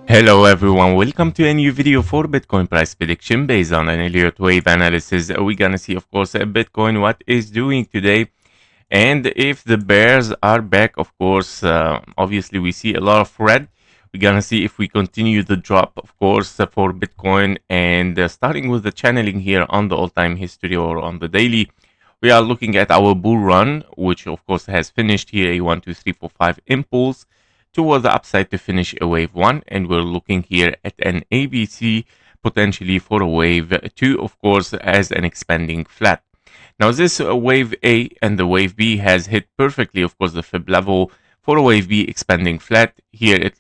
Hello everyone, welcome to a new video for Bitcoin price prediction based on an Elliott Wave analysis. We're gonna see, of course, Bitcoin what is doing today, and if the bears are back. Of course, obviously we see a lot of red. We're gonna see if we continue the drop, of course, for Bitcoin, and starting with the channeling here on the all-time history or on the daily. We are looking at our bull run, which of course has finished here a 1, 2, 3, 4, 5 impulse toward the upside to finish a wave 1, and we're looking here at an ABC potentially for a wave 2, of course, as an expanding flat. Now this wave A and the wave B has hit perfectly, of course, the fib level for a wave B expanding flat. Here it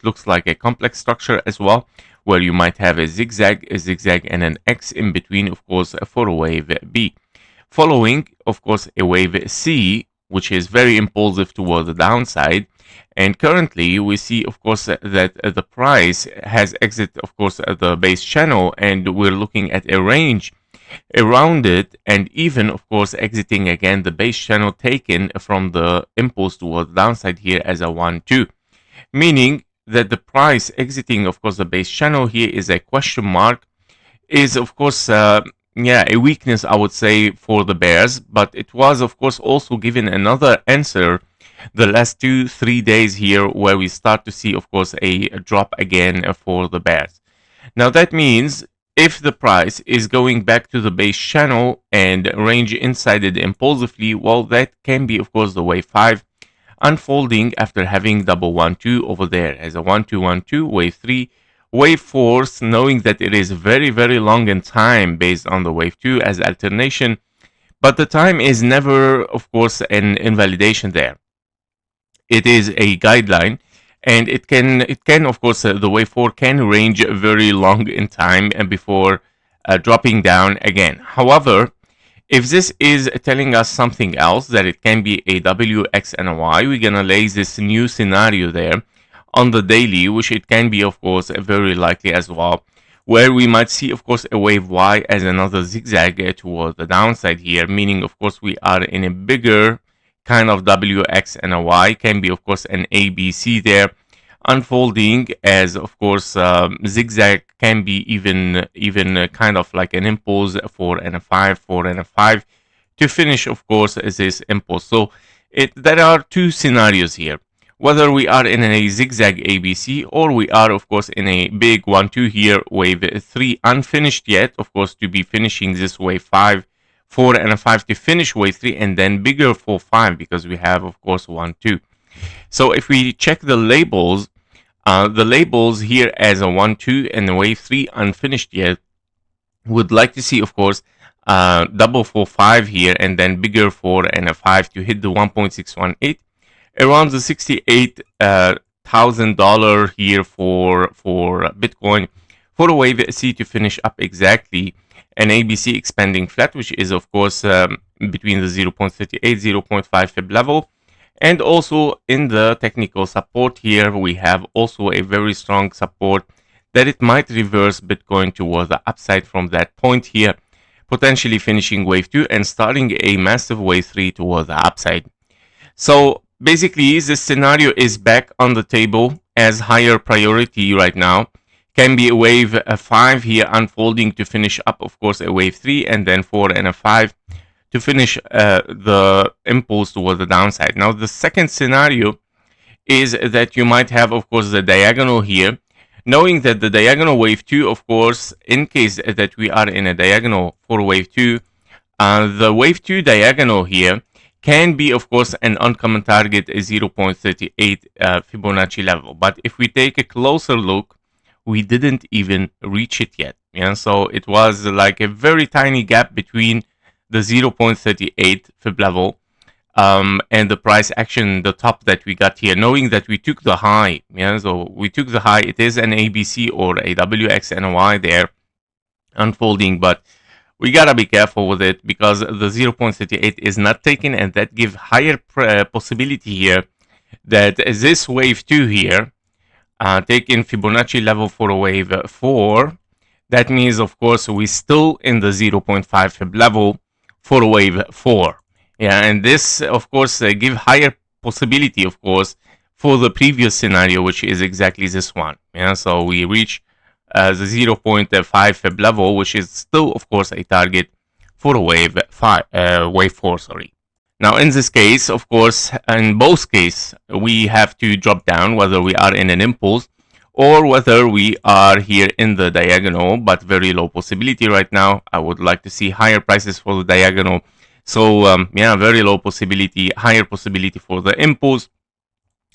looks like a complex structure as well, where you might have a zigzag, and an X in between, of course, for a wave B. Following, of course, a wave C, which is very impulsive toward the downside. And currently we see, of course, that the price has exited, of course, the base channel, and we're looking at a range around it, and even, of course, exiting again the base channel taken from the impulse towards the downside here as a 1, 2, meaning that the price exiting, of course, the base channel here is a question mark, is, of course, a weakness, I would say, for the bears. But it was, of course, also given another answer the last 2-3 days here, where we start to see, of course, a drop again for the bears. Now that means if the price is going back to the base channel and range inside it impulsively, well, that can be, of course, the wave 5 unfolding after having double 1, 2 over there as a 1, 2, 1, 2, wave 3, wave 4, knowing that it is very, very long in time based on the wave 2 as alternation, but the time is never, of course, an invalidation there. It is a guideline, and it can of course, the wave 4 can range very long in time and before dropping down again. However, if this is telling us something else, that it can be a W, X, and a Y, we're gonna lay this new scenario there on the daily, which it can be, of course, very likely as well, where we might see, of course, a wave Y as another zigzag toward the downside here, meaning, of course, we are in a bigger kind of W, X, and a Y. Can be, of course, an ABC there unfolding as, of course, zigzag, can be even kind of like an impulse, 4 and a 5, 4 and a 5 to finish, of course, as this impulse. So there are two scenarios here, whether we are in a zigzag ABC or we are, of course, in a big 1, 2 here, wave 3 unfinished yet, of course, to be finishing this wave 5, 4 and a 5 to finish wave 3, and then bigger for 5 because we have, of course, 1, 2. So if we check the labels here as a 1, 2 and a wave 3 unfinished yet, would like to see, of course, double for 5 here, and then bigger 4 and a 5 to hit the 1.618, around the $68,000 here for Bitcoin, for a wave C to finish up exactly an ABC expanding flat, which is, of course, between the 0.38, 0.5 fib level. And also in the technical support here, we have also a very strong support that it might reverse Bitcoin towards the upside from that point here, potentially finishing wave 2 and starting a massive wave 3 towards the upside. So basically, this scenario is back on the table as higher priority right now. Can be a wave 5 here unfolding to finish up, of course, a wave 3, and then 4 and a 5 to finish the impulse toward the downside. Now, the second scenario is that you might have, of course, the diagonal here, knowing that the diagonal wave 2, of course, in case that we are in a diagonal for wave 2, the wave 2 diagonal here can be, of course, an uncommon target, a 0.38 Fibonacci level. But if we take a closer look, we didn't even reach it yet. So it was like a very tiny gap between the 0.38 fib level and the price action, the top that we got here, knowing that we took the high. So we took the high. It is an ABC or a WX and a Y there unfolding, but we gotta be careful with it because the 0.38 is not taken, and that gives higher possibility here that this wave 2 here, taking Fibonacci level for a wave 4, that means, of course, we're still in the 0.5 fib level for wave 4. And this, of course, give higher possibility, of course, for the previous scenario, which is exactly this one. Yeah, so we reach the 0.5 Fib level, which is still, of course, a target for a wave 4. Sorry. Now, in this case, of course, in both cases, we have to drop down whether we are in an impulse or whether we are here in the diagonal, but very low possibility right now. I would like to see higher prices for the diagonal. So, yeah, very low possibility, higher possibility for the impulse.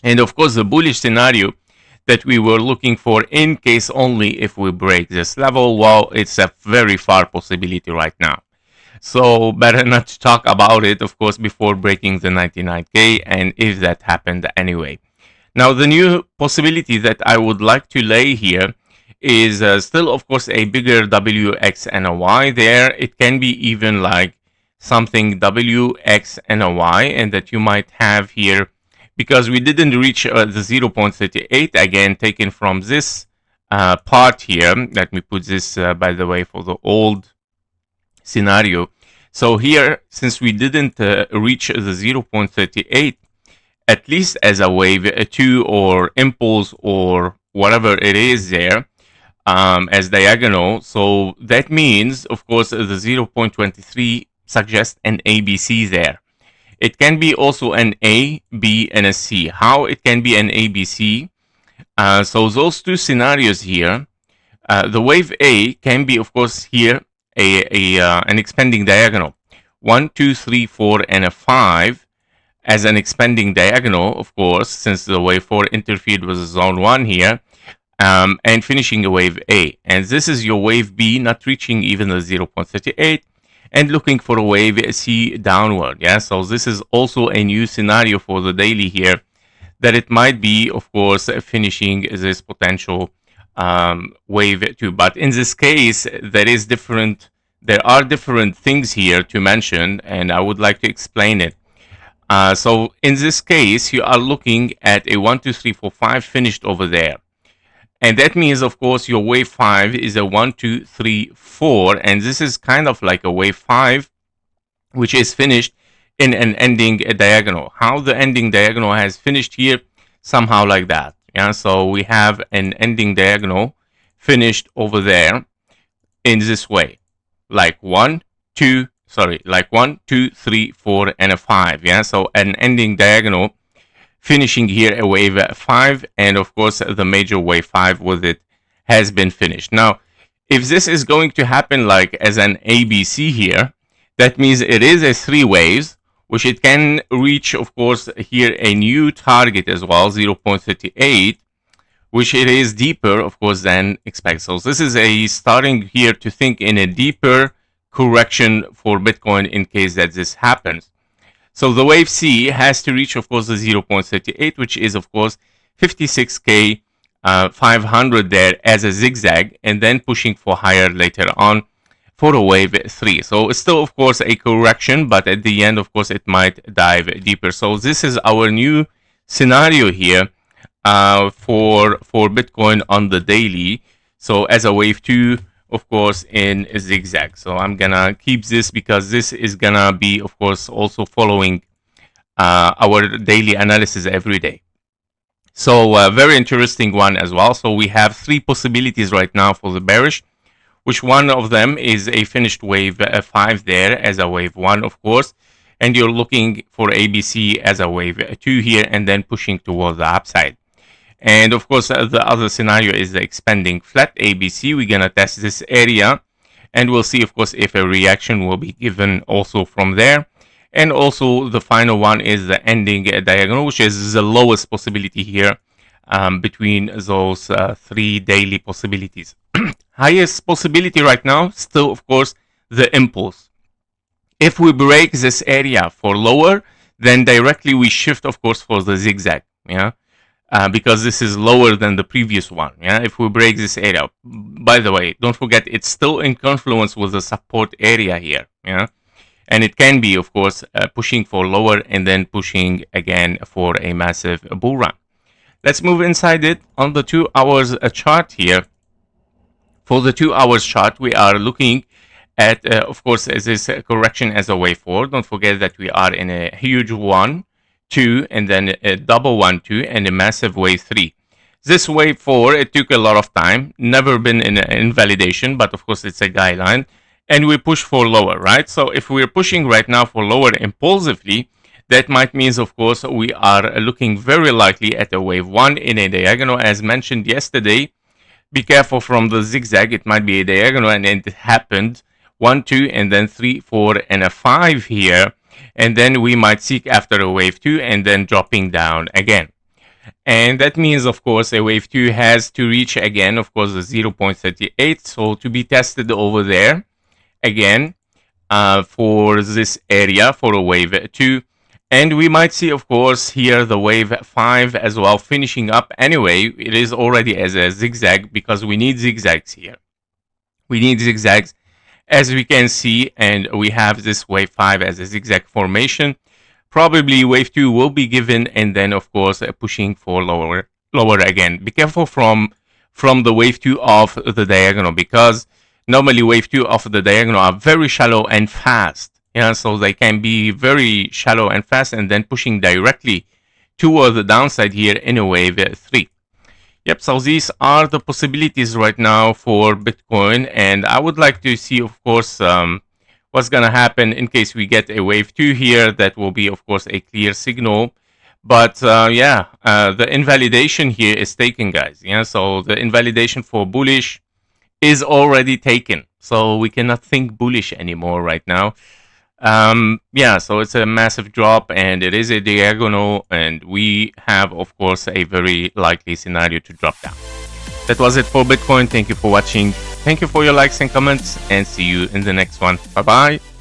And of course, the bullish scenario that we were looking for in case only if we break this level, well, it's a very far possibility right now. So better not to talk about it, of course, before breaking the 99K, and if that happened anyway. Now, the new possibility that I would like to lay here is still, of course, a bigger W, X, and a Y there. It can be even like something W, X, and a Y, and that you might have here, because we didn't reach the 0.38, again, taken from this part here. Let me put this, by the way, for the old scenario. So here, since we didn't reach the 0.38, at least as a wave 2 or impulse or whatever it is there, as diagonal, so that means, of course, the 0.23 suggests an ABC there. It can be also an A, B, and a C. How it can be an ABC? So those two scenarios here, the wave A can be, of course, here an expanding diagonal. 1, 2, 3, 4, and a 5 as an expanding diagonal, of course, since the wave 4 interfered with zone 1 here, and finishing a wave A. And this is your wave B, not reaching even the 0.38, and looking for a wave C downward. Yeah, so this is also a new scenario for the daily here, that it might be, of course, finishing this potential wave 2. But in this case, there are different things here to mention, and I would like to explain it. So in this case, you are looking at a 1, 2, 3, 4, 5 finished over there. And that means, of course, your wave 5 is a 1, 2, 3, 4, and this is kind of like a wave 5, which is finished in an ending diagonal. How the ending diagonal has finished here? Somehow like that. Yeah, so we have an ending diagonal finished over there in this way, like 1, 2, 3, 4, and a 5. Yeah, so an ending diagonal finishing here a wave 5, and of course the major wave 5 with it has been finished. Now, if this is going to happen like as an ABC here, that means it is a 3 waves, which it can reach, of course, here a new target as well, 0.38, which it is deeper, of course, than expected. So this is a starting here to think in a deeper correction for Bitcoin in case that this happens. So the wave C has to reach, of course, the 0.38, which is, of course, 56K 500 there as a zigzag, and then pushing for higher later on for a wave 3. So it's still, of course, a correction, but at the end, of course, it might dive deeper. So this is our new scenario here for Bitcoin on the daily. So as a wave 2, of course, in a zigzag. So I'm gonna keep this because this is gonna be, of course, also following our daily analysis every day. So very interesting one as well. So we have 3 possibilities right now for the bearish, which one of them is a finished wave 5 there as a wave 1, of course, and you're looking for ABC as a wave 2 here, and then pushing towards the upside. And of course, the other scenario is the expanding flat ABC. We're gonna test this area, and we'll see, of course, if a reaction will be given also from there. And also the final one is the ending diagonal, which is the lowest possibility here between those 3 daily possibilities. Highest possibility right now, still, of course, the impulse. If we break this area for lower, then directly we shift, of course, for the zigzag. Yeah. Because this is lower than the previous one. Yeah, if we break this area, by the way, don't forget it's still in confluence with the support area here. Yeah, and it can be, of course, pushing for lower and then pushing again for a massive bull run. Let's move inside it on the 2 hours chart here. For the 2 hours chart, we are looking at, of course, this correction as a wave forward. Don't forget that we are in a huge 1, 2, and then a double 1 2, and a massive wave 3. This wave 4, it took a lot of time, never been in invalidation, but of course it's a guideline, and we push for lower, right? So if we're pushing right now for lower impulsively, that might mean, of course, we are looking very likely at a wave 1 in a diagonal. As mentioned yesterday, be careful from the zigzag. It might be a diagonal, and it happened 1 2, and then 3 4 and a 5 here, and then we might seek after a wave 2 and then dropping down again. And that means, of course, a wave 2 has to reach again, of course, the 0.38, so to be tested over there again for this area for a wave 2. And we might see, of course, here the wave 5 as well finishing up. Anyway, it is already as a zigzag because we need zigzags here. We need zigzags, as we can see, and we have this wave 5 as a zigzag formation. Probably wave 2 will be given, and then, of course, pushing for lower again. Be careful from the wave 2 of the diagonal, because normally wave 2 of the diagonal are very shallow and fast. Yeah, so they can be very shallow and fast, and then pushing directly toward the downside here in a wave 3. Yep, so these are the possibilities right now for Bitcoin, and I would like to see, of course, what's going to happen in case we get a wave 2 here. That will be, of course, a clear signal. But the invalidation here is taken, guys. Yeah, so the invalidation for bullish is already taken. So we cannot think bullish anymore right now. So it's a massive drop, and it is a diagonal, and we have, of course, a very likely scenario to drop down. That was it for Bitcoin. Thank you for watching. Thank you for your likes and comments, and see you in the next one. Bye bye.